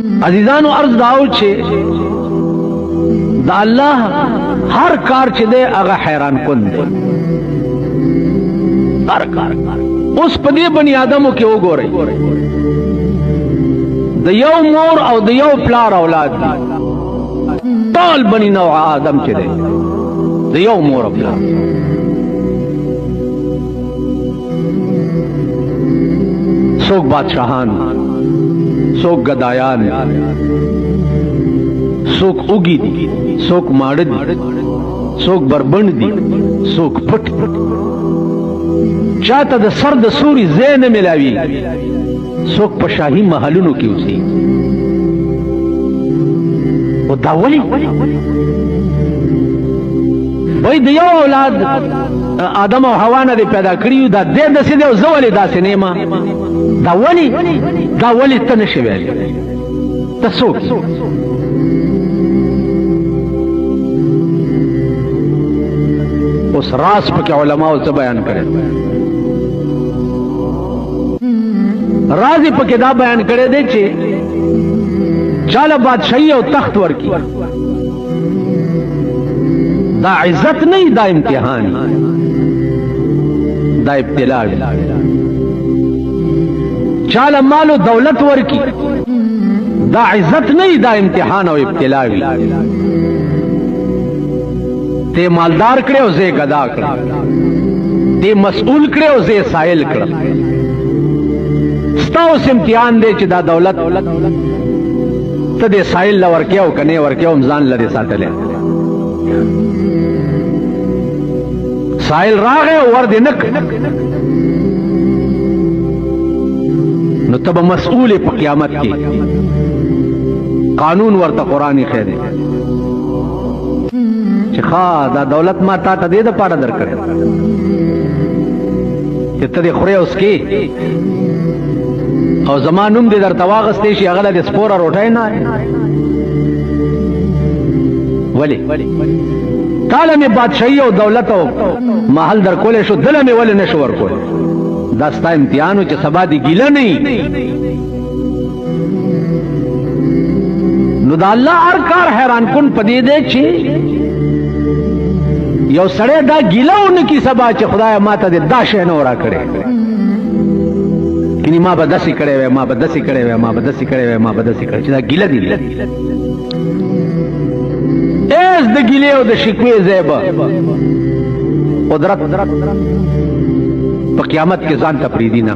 عزیزانو عرض داو چې دا الله هر کار چې دی هغه حیران کن دی هر کار اوس په دې بني آدمو کې وګورئ د یو مور او د یو پلار اولاد دي ټول بني نوع آدم چې دی د یو مور او پلار څوک بادشاہان څوک گدایان څوک اوږي دي څوک ماړه دي څوک بربند دي څوک پټ چاته د سر د سوري ځای نه ملاوي څوک په شاهي محلونو کې اوسي او دا ولې وای د یو اولاد آدم او حوا نه پیدا کړیو دا دې داسې دی او زه ولې داسې نه یم دا ولې ته نشې ویلی ته څوک اوس راز پکې علماو څه بیان کړی راز یې پکې دا بیان کړی دی چې چاله بادشاہي او تخت ورکي دا عزت نه دا امتحان دا ابتلا چاله مال او دولت ورکی دا عزت نه دا امتحان او ابتلا وی ته مالدار کړي او زه غدا کړم ته مسئول کړي او زه سائل کړم ستاسو امتحان دی چې دا دولت ته دې سائل لور کې او کنه ور کې او ځان لري ساتلې سائل راغه ور دې نک نو تب مسئول په قیامت کې قانون ورته قرآنی خیر چې ښا دا دولت ما تا ته دې د پاړه درکړ چې ته دې خورې اوس کې او زمانوم دې درته واغستې شي هغه د سپوره روټۍ نه ولی تاله مې بادشاہي او دولت او محل در کولې شو دله مې ولې نشو ورکول دا ستا امتحانو چې سبا دی ګیله نه نو دا الله هر کار حیران کن پدې دی چې یو سړی دا ګیله ونکي سبا چې خدای ما ته دا شی نه ورکړی کني ما به داسې کړی وی ما به داسې کړی وی ما به داسې کړی وی ما به داسې کړی چې دا ګیله دی ایس د ګیلې او د شکوې ځای به قدرت په قیامت کې ځان ته پریږدي نه